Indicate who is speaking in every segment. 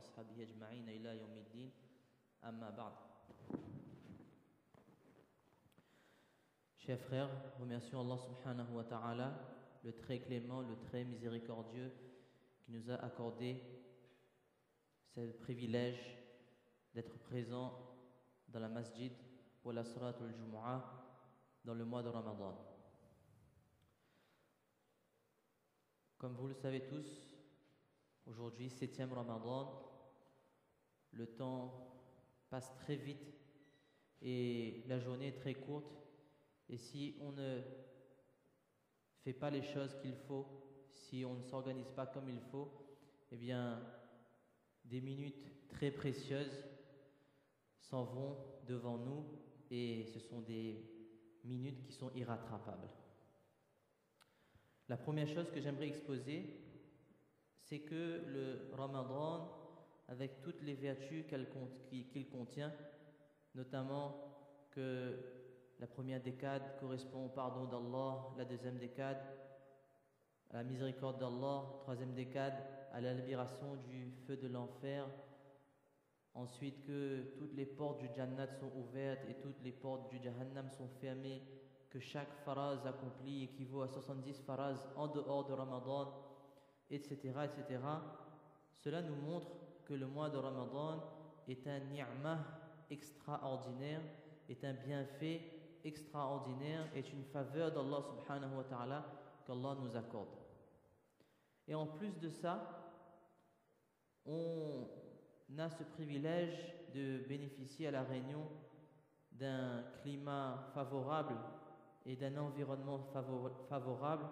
Speaker 1: وأصحابه أجمعين إلى يوم الدين أما بعد. Chers frères, remercions Allah subhanahu wa ta'ala, le très clément, le très miséricordieux, qui nous a accordé ce privilège d'être présent dans la masjid pour la salat al-Jumu'ah dans le mois de Ramadan. Comme vous le savez tous, aujourd'hui, 7e Ramadan, le temps passe très vite et la journée est très courte. Et si on ne fait pas les choses qu'il faut, si on ne s'organise pas comme il faut, eh bien, des minutes très précieuses s'en vont devant nous et ce sont des minutes qui sont irrattrapables. La première chose que j'aimerais exposer, c'est que le Ramadan, avec toutes les vertus qu'il contient, notamment que la première décade correspond au pardon d'Allah, la deuxième décade à la miséricorde d'Allah, troisième décade à la libération du feu de l'enfer, ensuite que toutes les portes du Jannat sont ouvertes et toutes les portes du Jahannam sont fermées, que chaque faraz accompli équivaut à 70 faraz en dehors de Ramadan, etc., etc. Cela nous montre que le mois de Ramadan est un ni'mah extraordinaire, est un bienfait extraordinaire, est une faveur d'Allah subhanahu wa ta'ala qu'Allah nous accorde. Et en plus de ça, on a ce privilège de bénéficier à La Réunion d'un climat favorable et d'un environnement favorable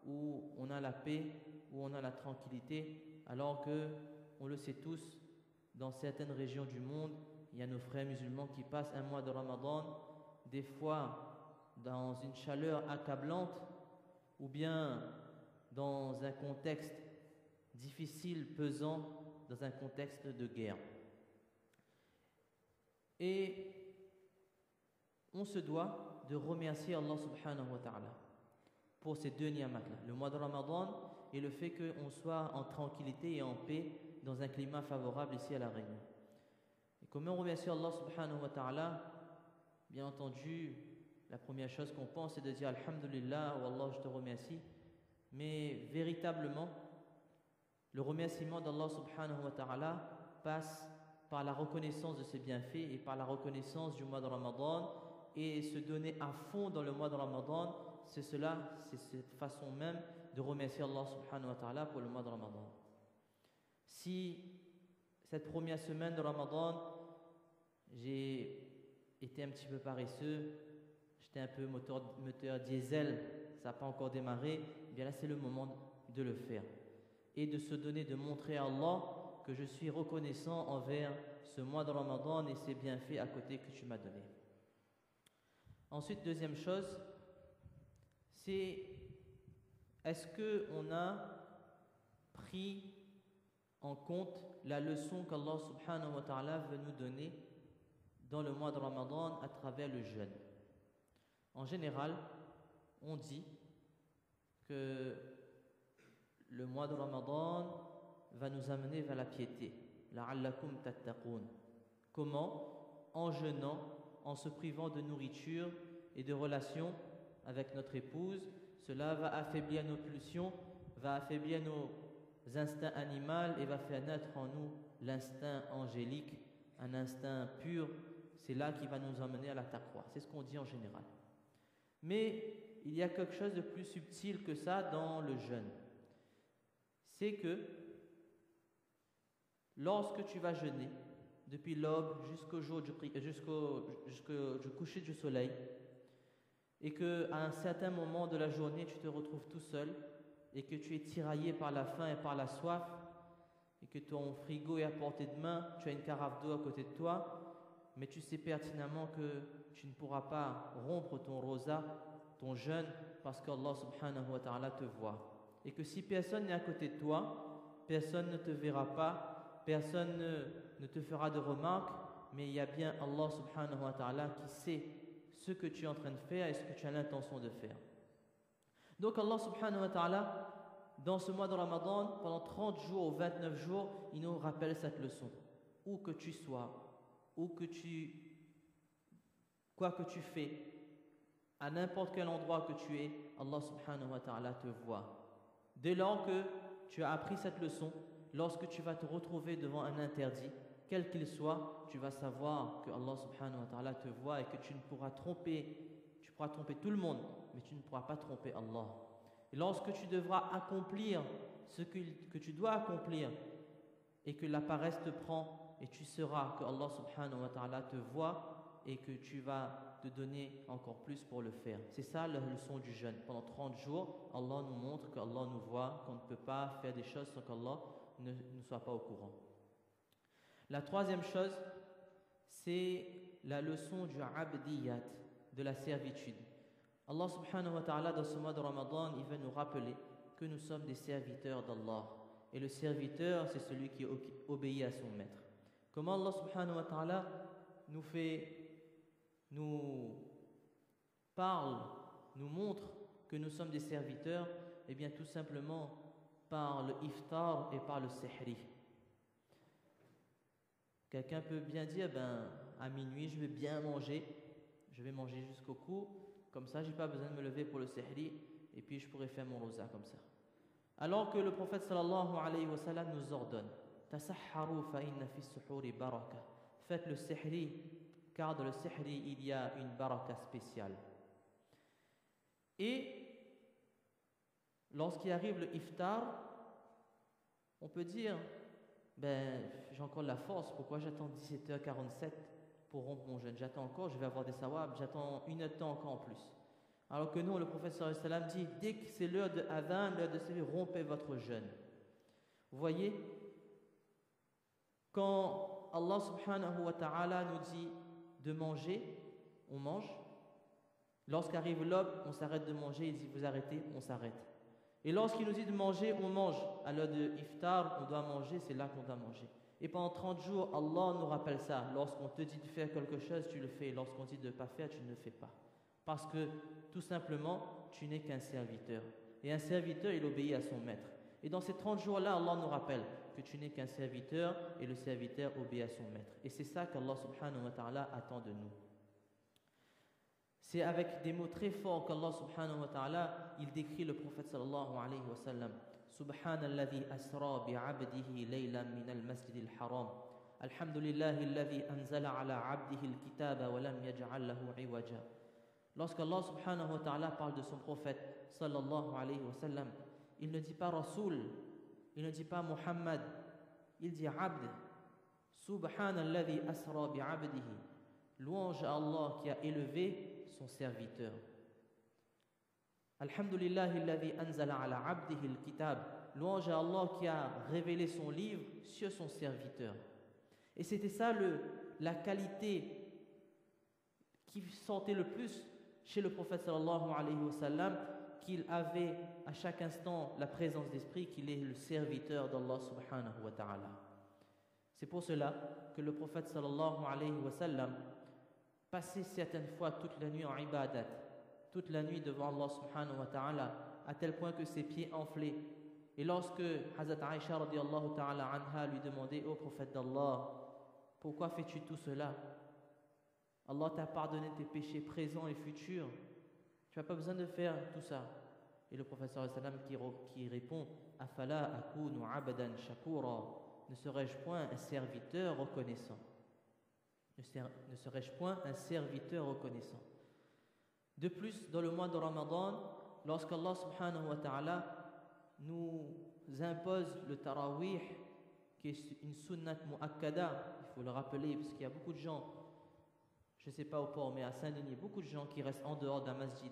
Speaker 1: où on a la paix, où on a la tranquillité, alors que, on le sait tous, dans certaines régions du monde, il y a nos frères musulmans qui passent un mois de Ramadan, des fois dans une chaleur accablante, ou bien dans un contexte difficile, pesant, dans un contexte de guerre. Et on se doit de remercier Allah subhanahu wa ta'ala pour ces deux ni'mat-là, le mois de Ramadan et le fait qu'on soit en tranquillité et en paix dans un climat favorable ici à La Réunion. Et comment on remercie Allah subhanahu wa ta'ala? Bien entendu, la première chose qu'on pense c'est de dire Alhamdulillah ou Allah je te remercie, mais véritablement le remerciement d'Allah subhanahu wa ta'ala passe par la reconnaissance de ses bienfaits et par la reconnaissance du mois de Ramadan, et se donner à fond dans le mois de Ramadan, c'est cette façon même de remercier Allah subhanahu wa ta'ala pour le mois de Ramadan. Si cette première semaine de Ramadan, j'ai été un petit peu paresseux, j'étais un peu moteur diesel, ça n'a pas encore démarré, eh bien là c'est le moment de le faire et de se donner, de montrer à Allah que je suis reconnaissant envers ce mois de Ramadan et ses bienfaits à côté que tu m'as donné. Ensuite, deuxième chose, c'est est-ce qu'on a pris en compte la leçon qu'Allah subhanahu wa ta'ala veut nous donner dans le mois de Ramadan à travers le jeûne. En général, on dit que le mois de Ramadan va nous amener vers la piété. La'allakum tattaqoun. Comment? En jeûnant, en se privant de nourriture et de relations avec notre épouse. Cela va affaiblir nos pulsions, va affaiblir nos instincts animaux et va faire naître en nous l'instinct angélique, un instinct pur. C'est là qui va nous emmener à la taqwa. C'est ce qu'on dit en général. Mais il y a quelque chose de plus subtil que ça dans le jeûne. C'est que lorsque tu vas jeûner, depuis l'aube jusqu'au coucher du soleil, et qu'à un certain moment de la journée, tu te retrouves tout seul, et que tu es tiraillé par la faim et par la soif, et que ton frigo est à portée de main, tu as une carafe d'eau à côté de toi, mais tu sais pertinemment que tu ne pourras pas rompre ton rosa, ton jeûne, parce qu'Allah subhanahu wa ta'ala te voit. Et que si personne n'est à côté de toi, personne ne te verra pas, personne ne te fera de remarques, mais il y a bien Allah subhanahu wa ta'ala qui sait ce que tu es en train de faire et ce que tu as l'intention de faire. Donc Allah subhanahu wa ta'ala dans ce mois de Ramadan, pendant 30 jours ou 29 jours, il nous rappelle cette leçon. Où que tu sois, quoi que tu fais, à n'importe quel endroit que tu es, Allah subhanahu wa ta'ala te voit. Dès lors que tu as appris cette leçon, lorsque tu vas te retrouver devant un interdit, quel qu'il soit, tu vas savoir que Allah subhanahu wa ta'ala te voit et que tu pourras tromper tout le monde, mais tu ne pourras pas tromper Allah. Et lorsque tu devras accomplir ce que tu dois accomplir et que la paresse te prend, et tu sauras que Allah subhanahu wa ta'ala te voit et que tu vas te donner encore plus pour le faire. C'est ça la leçon du jeûne. Pendant 30 jours, Allah nous montre qu'Allah nous voit, qu'on ne peut pas faire des choses sans qu'Allah ne soit pas au courant. La troisième chose, c'est la leçon du abdiyat, de la servitude. Allah subhanahu wa ta'ala, dans ce mois de Ramadan, il veut nous rappeler que nous sommes des serviteurs d'Allah. Et le serviteur, c'est celui qui obéit à son maître. Comment Allah subhanahu wa ta'ala nous parle, nous montre que nous sommes des serviteurs? Eh bien, tout simplement par le iftar et par le sihri. Quelqu'un peut bien dire, à minuit, je vais bien manger, je vais manger jusqu'au cou, comme ça, je n'ai pas besoin de me lever pour le sihri, et puis je pourrais faire mon rosa comme ça. Alors que le prophète sallallahu alayhi wa sallam nous ordonne, tasahharu fa inna fi suhuri baraka. Faites le sihri, car dans le sihri, il y a une baraka spéciale. Et lorsqu'il arrive le iftar, on peut dire, j'ai encore de la force, pourquoi j'attends 17h47 pour rompre mon jeûne? J'attends encore, je vais avoir des sawab, j'attends une heure de temps encore en plus. Alors que nous, le prophète sallallahu alayhi wa sallam dit, dès que c'est l'heure de adhan, l'heure de sihri, rompez votre jeûne. Vous voyez, quand Allah subhanahu wa ta'ala nous dit de manger, on mange. Lorsqu'arrive l'aube, on s'arrête de manger, il dit vous arrêtez, on s'arrête. Et lorsqu'il nous dit de manger, on mange. À l'heure de iftar, on doit manger, c'est là qu'on doit manger. Et pendant 30 jours, Allah nous rappelle ça. Lorsqu'on te dit de faire quelque chose, tu le fais. Lorsqu'on dit de ne pas faire, tu ne le fais pas. Parce que, tout simplement, tu n'es qu'un serviteur. Et un serviteur, il obéit à son maître. Et dans ces 30 jours-là, Allah nous rappelle que tu n'es qu'un serviteur et le serviteur obéit à son maître. Et c'est ça qu'Allah subhanahu wa ta'ala attend de nous. C'est avec des mots très forts qu'Allah subhanahu wa ta'ala, il décrit le prophète sallallahu alayhi wa sallam. Subhanalladhi asra bi'abdihi laylan min al-masjid al-haram. Alhamdulillahi alladhi anzala ala abdihi al-kitaba wa lam yaj'al lahu iwaja. Lorsqu'Allah subhanahu wa ta'ala parle de son prophète sallallahu alayhi wa sallam, il ne dit pas Rasoul, il ne dit pas Muhammad, il dit Abd. Subhanalladhi asra bi'abdihi. Louange à Allah qui a élevé son serviteur. Alhamdulillahi alladhi anzala ala abdihi al-kitab. Louange à Allah qui a révélé son livre sur son serviteur. Et c'était ça la qualité qui sortait le plus chez le prophète sallallahu alayhi wa sallam, qu'il avait à chaque instant la présence d'esprit, qu'il est le serviteur d'Allah subhanahu wa ta'ala. C'est pour cela que le prophète sallallahu alayhi wa sallam passait certaines fois toute la nuit en ibadat, toute la nuit devant Allah subhanahu wa ta'ala, à tel point que ses pieds enflaient. Et lorsque Hazrat Aïcha radiallahu ta'ala anha lui demandait, ô prophète d'Allah, pourquoi fais-tu tout cela? Allah t'a pardonné tes péchés présents et futurs. Tu n'as pas besoin de faire tout ça. Et le prophète sallallahu alayhi wa sallam qui répond, Afala akunu abadan shakura. Ne serais-je point un serviteur reconnaissant? Ne serais-je point un serviteur reconnaissant? De plus, dans le mois de Ramadan, lorsqu'Allah subhanahu wa ta'ala nous impose le tarawih, qui est une sunnat mu'akkada, il faut le rappeler, parce qu'il y a beaucoup de gens, je ne sais pas au port, mais à Saint-Denis, beaucoup de gens qui restent en dehors d'un masjid,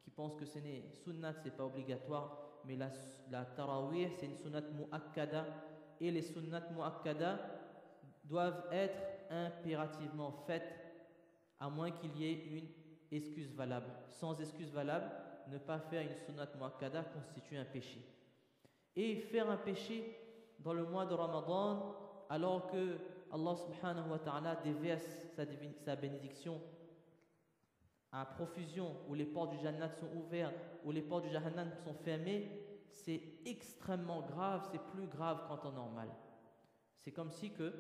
Speaker 1: qui pensent que sunnat, ce n'est pas obligatoire, mais la tarawih, c'est une sunnat mu'akkada, et les sunnat mu'akkada doivent être impérativement faites, à moins qu'il y ait une excuse valable. Sans excuse valable, ne pas faire une sunnat mu'akkada constitue un péché. Et faire un péché dans le mois de Ramadan, alors que Allah subhanahu wa ta'ala déverse sa bénédiction à profusion, où les portes du Jannat sont ouvertes, où les portes du Jahannam sont fermées, c'est extrêmement grave, c'est plus grave qu'en temps normal. C'est comme si que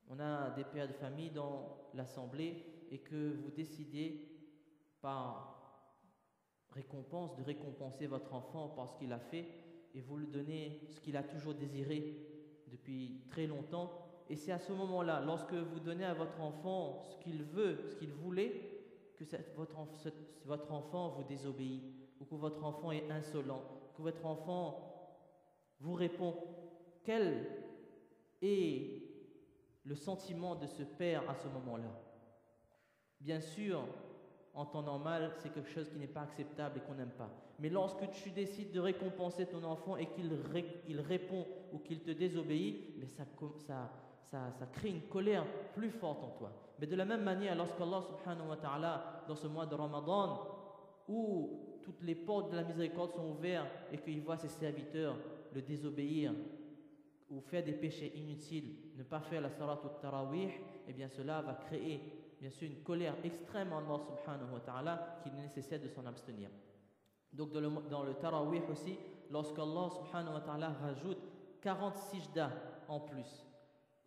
Speaker 1: on a des pères de famille dans l'assemblée et que vous décidez par récompense de récompenser votre enfant par ce qu'il a fait et vous lui donnez ce qu'il a toujours désiré depuis très longtemps. Et c'est à ce moment-là, lorsque vous donnez à votre enfant ce qu'il veut, ce qu'il voulait, que votre enfant vous désobéit, ou que votre enfant est insolent, que votre enfant vous répond. Quel est le sentiment de ce père à ce moment-là? Bien sûr, en temps normal, c'est quelque chose qui n'est pas acceptable et qu'on n'aime pas. Mais lorsque tu décides de récompenser ton enfant et qu'il répond ou qu'il te désobéit, mais ça crée une colère plus forte en toi. Mais de la même manière, lorsqu'Allah subhanahu wa ta'ala, dans ce mois de Ramadan, où toutes les portes de la miséricorde sont ouvertes et qu'il voit ses serviteurs le désobéir ou faire des péchés inutiles, ne pas faire la salat ou tarawih, eh bien cela va créer bien sûr une colère extrême en Allah subhanahu wa ta'ala qu'il est nécessaire de s'en abstenir. Donc dans le tarawih aussi, lorsqu'Allah subhanahu wa ta'ala rajoute 40 sijdas en plus,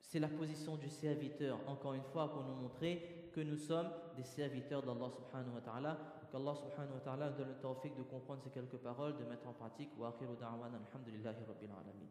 Speaker 1: c'est la position du serviteur, encore une fois, pour nous montrer que nous sommes des serviteurs d'Allah subhanahu wa ta'ala. Qu'Allah subhanahu wa ta'ala donne le tawfiq de comprendre ces quelques paroles, de mettre en pratique. Wa akhiru da'wana alhamdulillahi rabbil alamin.